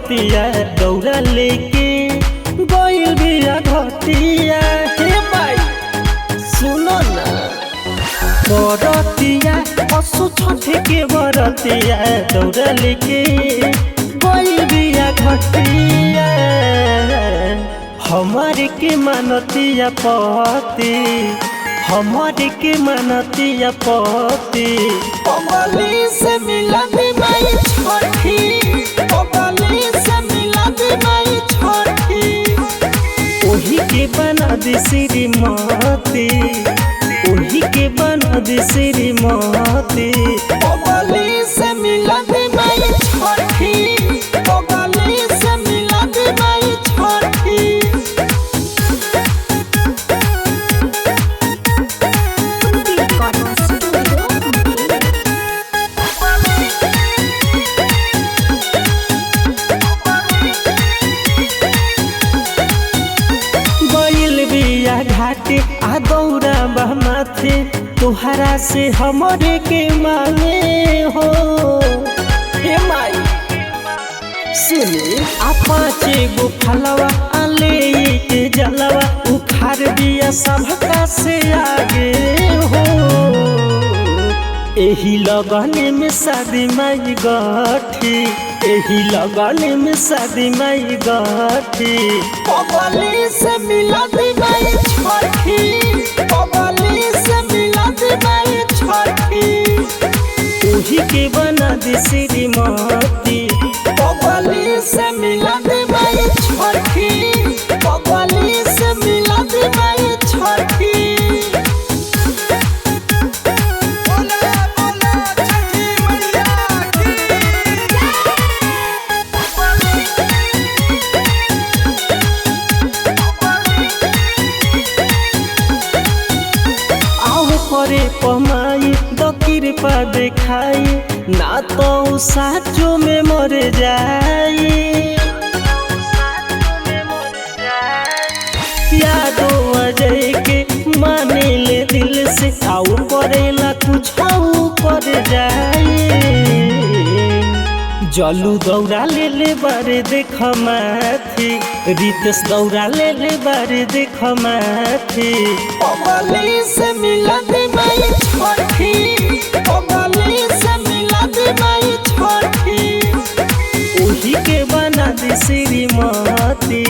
बरतिया दौड़ा लेके गइल बिया घटिया। हे भाई सुनो ना बरतिया असु छठे के बरतिया दौड़ा लेके गइल बिया घटिया। हमारे के मानतिया पति हमारे के मानतिया पति पगली से मिला दे माई छठी, पगली से मिला दे माई छठी। ओही के बना दे श्रीमती ओही के बना दे श्रीमती। पगली से मिला दे माई छठी, पगली से मिला दे माई छठी। घाटे आ दौड़ा बहमाथे तुहरा से हमरे के मांगे हो। हे माई सुनी आ पाँचे गो फलवा आले के जलवा उखाड़ दिया सबका से आगे हो। एही लगने में शादी माई गठी एही लगने में शादी माई गठी। पगली से मिला दे माई छठी, पगली से मिला दे माई छठी। ओही के बना दे श्रीमती पगली से मिला दे माई छठी, पगली से मिला दे माई छठी। करे पमाई द कृपा देखाई ना तो साचो में मर जाई। यादो अजय के माने ले दिल से आऊ करेला कुछ आऊ कर जाई। जलू दौड़ा ले बारे देख माथी रितेश दौड़ा ले बारे देख माथी। पगली से मिला दे माई छठी, पगली से मिला दे माई छठी। ओही के बना दे श्रीमती